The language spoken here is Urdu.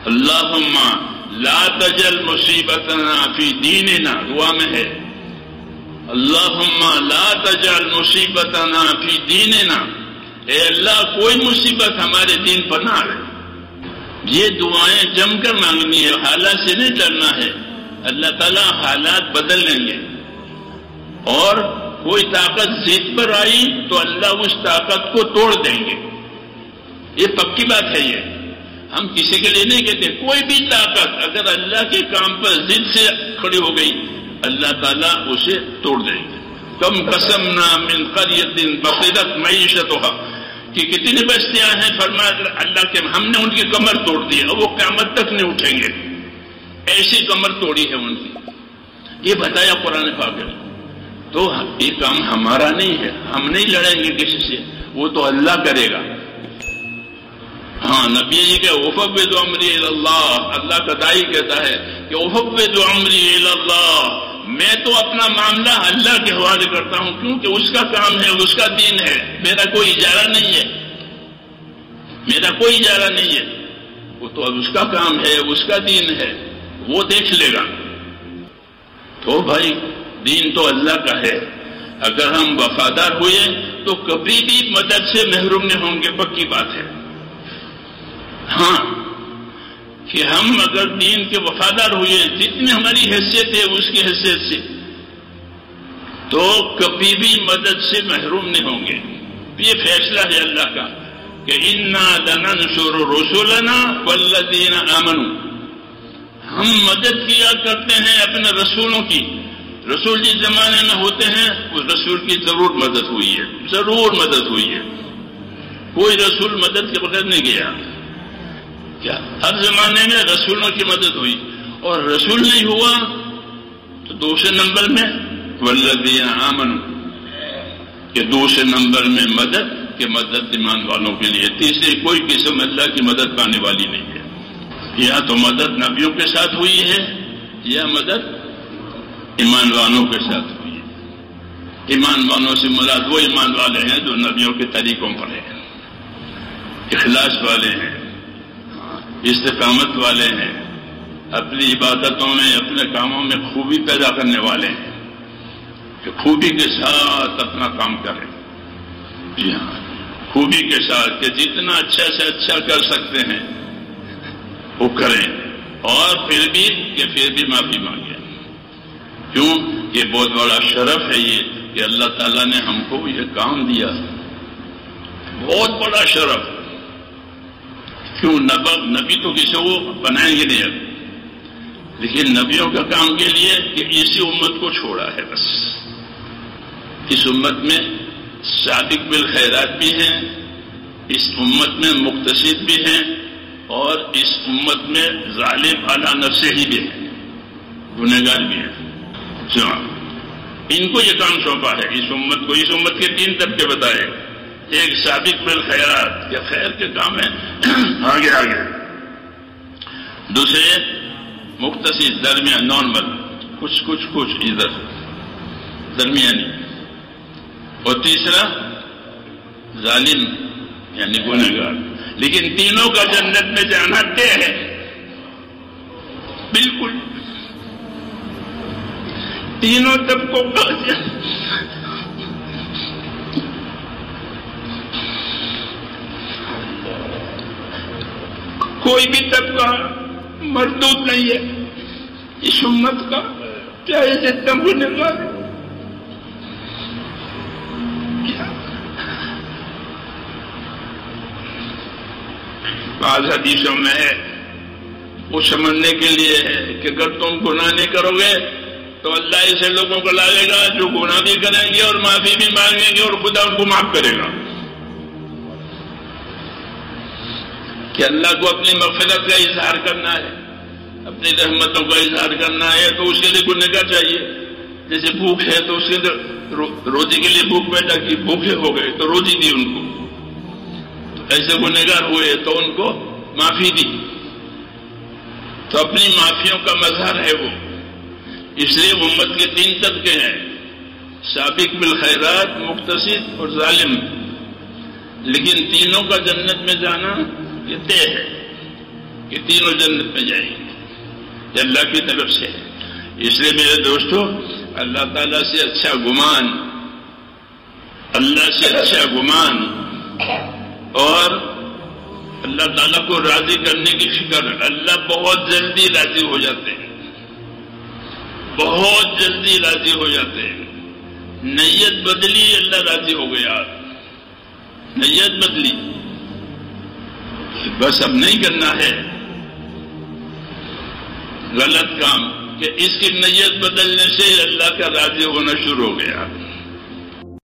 اللہم لا تجعل مصیبتنا فی دیننا، دعا میں ہے اللہم لا تجعل مصیبتنا فی دیننا، اے اللہ کوئی مصیبت ہمارے دین پر نہ آئے۔ یہ دعائیں جم کر مانگنی ہے، حالات سے نہیں ڈرنا ہے۔ اللہ تعالیٰ حالات بدل لیں گے، اور کوئی طاقت ضد پر آئی تو اللہ اس طاقت کو توڑ دیں گے، یہ پکی بات ہے۔ یہ ہم کسی کے لیے نہیں کہتے، کوئی بھی طاقت اگر اللہ کے کام پر ضد سے کھڑی ہو گئی اللہ تعالیٰ اسے توڑ دیں گے۔ کم قسمنا من قریۃ بطرت معیشتها، کہ کتنی بستیاں ہیں فرمایا اللہ کے ہم نے ان کی کمر توڑ دی اور وہ قیامت تک نہیں اٹھیں گے، ایسی کمر توڑی ہے ان کی، یہ بتایا قرآن پاک میں۔ تو یہ کام ہمارا نہیں ہے، ہم نہیں لڑیں گے کسی سے، وہ تو اللہ کرے گا۔ ہاں نبی جی کہ افوض امری الی اللہ، اللہ کا داعی کہتا ہے کہ افوض امری الی اللہ، میں تو اپنا معاملہ اللہ کے حوالے کرتا ہوں، کیونکہ اس کا کام ہے، اس کا دین ہے، میرا کوئی اجارہ نہیں ہے، میرا کوئی اجارہ نہیں ہے، وہ تو اب اس کا کام ہے، اس کا دین ہے، وہ دیکھ لے گا۔ تو بھائی دین تو اللہ کا ہے، اگر ہم وفادار ہوئے تو کبھی بھی مدد سے محروم نہیں ہوں گے، پکی بات ہے۔ ہاں کہ ہم اگر دین کے وفادار ہوئے جتنی ہماری حیثیت ہے اس کی حیثیت سے، تو کبھی بھی مدد سے محروم نہیں ہوں گے۔ یہ فیصلہ ہے اللہ کا کہ انا لننصر رسلنا والذین آمنوا، ہم مدد کیا کرتے ہیں اپنے رسولوں کی۔ رسول جس زمانے میں ہوتے ہیں اس رسول کی ضرور مدد ہوئی ہے، ضرور مدد ہوئی ہے، کوئی رسول مدد کے بغیر نہیں گیا۔ کیا ہر زمانے میں رسولوں کی مدد ہوئی، اور رسول نہیں ہوا تو دوسرے نمبر میں والذین آمنوا، کہ دوسرے نمبر میں مدد کہ مدد ایمان والوں کے لیے، تیسری کوئی قسم اللہ کی مدد پانے والی نہیں ہے۔ یا تو مدد نبیوں کے ساتھ ہوئی ہے یا مدد ایمان والوں کے ساتھ ہوئی ہے۔ ایمان والوں سے مراد وہ ایمان والے ہیں جو نبیوں کے طریقوں پر ہیں، اخلاص والے ہیں، استقامت والے ہیں، اپنی عبادتوں میں اپنے کاموں میں خوبی پیدا کرنے والے ہیں، کہ خوبی کے ساتھ اپنا کام کریں۔ جی ہاں، خوبی کے ساتھ کہ جتنا اچھا سے اچھا کر سکتے ہیں وہ کریں، اور پھر بھی معافی مانگیں۔ کیوں؟ یہ بہت بڑا شرف ہے یہ کہ اللہ تعالیٰ نے ہم کو یہ کام دیا، بہت بڑا شرف۔ کیوں؟ نبی تو کسی کو بنائیں گے نہیں، لیکن نبیوں کا کام کے لیے کہ اسی امت کو چھوڑا ہے بس۔ اس امت میں سابق بالخیرات بھی ہیں، اس امت میں مقتصد بھی ہیں، اور اس امت میں ظالم علی نفسہ ہی بھی ہیں، گنہگار بھی ہیں۔ ان کو یہ کام سونپا ہے، اس امت کو۔ اس امت کے 3 طبقے بتائے، ایک سابق بالخیرات یا خیر کے کام ہے آگے آگے، دوسرے مختصر درمیان نارمل، کچھ ادھر درمیانی، اور تیسرا ظالم یعنی گنہگار۔ لیکن تینوں کا جنت میں جانا طے ہے، بالکل تینوں طبقوں کا۔ کوئی بھی طبقہ مردود نہیں ہے اس امت کا، چاہے جتنا گنہگار ہے۔ بعض حدیثوں میں ہے وہ سمجھنے کے لیے ہے کہ اگر تم گناہ نہیں کرو گے تو اللہ ایسے لوگوں کو لائے گا جو گناہ بھی کریں گے اور معافی بھی مانگیں گے اور خدا ان کو معاف کرے گا۔ کہ اللہ کو اپنی مغفرت کا اظہار کرنا ہے، اپنی رحمتوں کا اظہار کرنا ہے، تو اس کے لیے گنہگار چاہیے۔ جیسے بھوک ہے تو اس کے اندر روزی کے لیے بھوک پیدا کی، بھوکے ہو گئے تو روزی دی ان کو، تو ایسے گنہگار ہوئے تو ان کو معافی دی، تو اپنی معافیوں کا مظہر ہے وہ۔ اس لیے امت کے 3 طبقے ہیں، سابق بالخیرات، مقتصد اور ظالم، لیکن تینوں کا جنت میں جانا یہ طے ہے۔ کہ تینوں جنت میں جائیں گے، یہ اللہ کی طرف سے ہے۔ اس لیے میرے دوستو، اللہ تعالیٰ سے اچھا گمان، اللہ سے اچھا گمان اور اللہ تعالیٰ کو راضی کرنے کی فکر، اللہ بہت جلدی راضی ہو جاتے ہیں، بہت جلدی راضی ہو جاتے ہیں۔ نیت بدلی، اللہ راضی ہو گیا، نیت بدلی، بس اب نہیں کرنا ہے غلط کام کہ اس کی نیت بدلنے سے اللہ کا راضی ہونا شروع ہو گیا۔